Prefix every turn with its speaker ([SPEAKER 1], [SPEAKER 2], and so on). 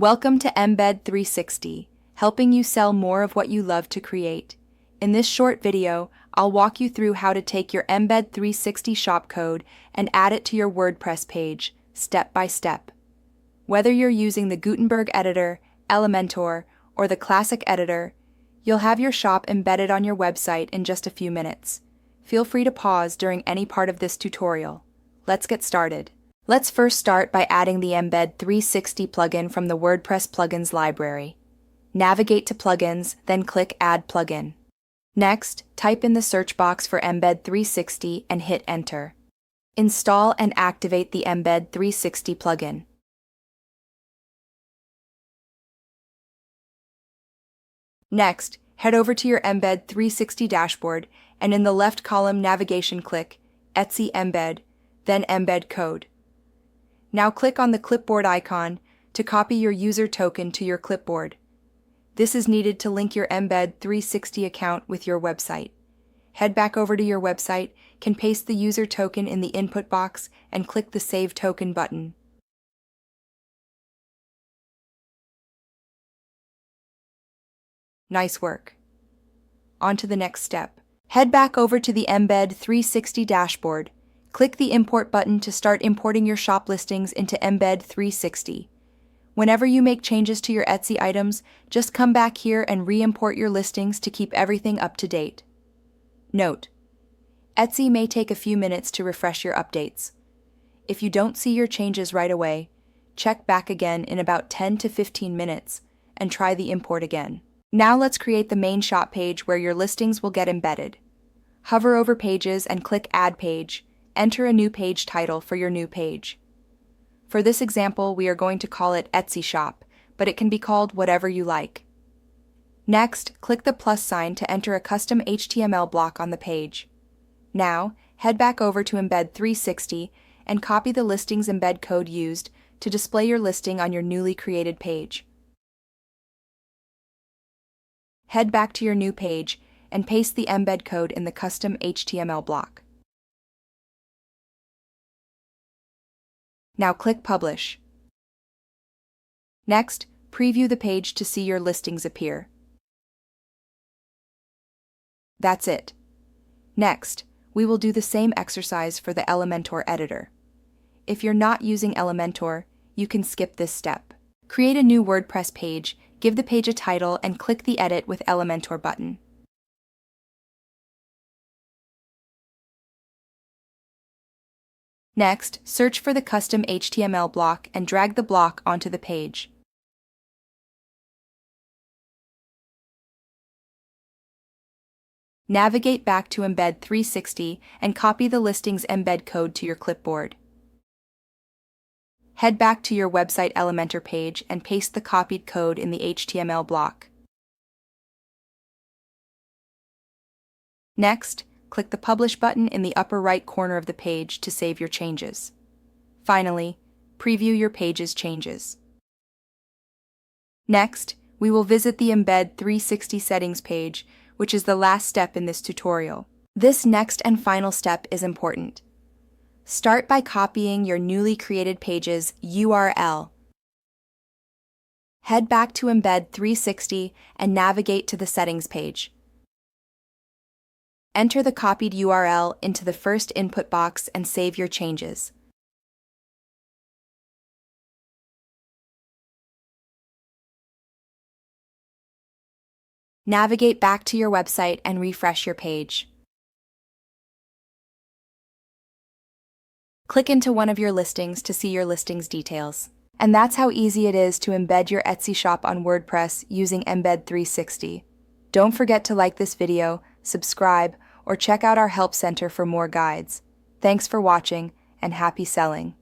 [SPEAKER 1] Welcome to Embed360, helping you sell more of what you love to create. In this short video, I'll walk you through how to take your Embed360 shop code and add it to your WordPress page, step by step. Whether you're using the Gutenberg editor, Elementor, or the classic editor, you'll have your shop embedded on your website in just a few minutes. Feel free to pause during any part of this tutorial. Let's get started. Let's first start by adding the Embed360 plugin from the WordPress plugins library. Navigate to Plugins, then click Add Plugin. Next, type in the search box for Embed360 and hit Enter. Install and activate the Embed360 plugin. Next, head over to your Embed360 dashboard and in the left column navigation click Etsy Embed, then Embed Code. Now click on the clipboard icon to copy your user token to your clipboard. This is needed to link your Embed360 account with your website. Head back over to your website, can paste the user token in the input box, and click the Save Token button. Nice work. On to the next step. Head back over to the Embed360 dashboard. Click the Import button to start importing your shop listings into Embed360. Whenever you make changes to your Etsy items, just come back here and re-import your listings to keep everything up to date. Note: Etsy may take a few minutes to refresh your updates. If you don't see your changes right away, check back again in about 10 to 15 minutes and try the import again. Now let's create the main shop page where your listings will get embedded. Hover over Pages and click Add Page. Enter a new page title for your new page. For this example, we are going to call it Etsy Shop, but it can be called whatever you like. Next, click the plus sign to enter a custom HTML block on the page. Now, head back over to Embed360 and copy the listing's embed code used to display your listing on your newly created page. Head back to your new page and paste the embed code in the custom HTML block. Now click Publish. Next, preview the page to see your listings appear. That's it. Next, we will do the same exercise for the Elementor editor. If you're not using Elementor, you can skip this step. Create a new WordPress page, give the page a title, and click the Edit with Elementor button. Next, search for the custom HTML block and drag the block onto the page. Navigate back to Embed360 and copy the listing's embed code to your clipboard. Head back to your website Elementor page and paste the copied code in the HTML block. Next, click the Publish button in the upper right corner of the page to save your changes. Finally, preview your page's changes. Next, we will visit the Embed360 settings page, which is the last step in this tutorial. This next and final step is important. Start by copying your newly created page's URL. Head back to Embed360 and navigate to the settings page. Enter the copied URL into the first input box and save your changes. Navigate back to your website and refresh your page. Click into one of your listings to see your listing's details. And that's how easy it is to embed your Etsy shop on WordPress using Embed360. Don't forget to like this video, subscribe, or check out our Help Center for more guides. Thanks for watching, and happy selling!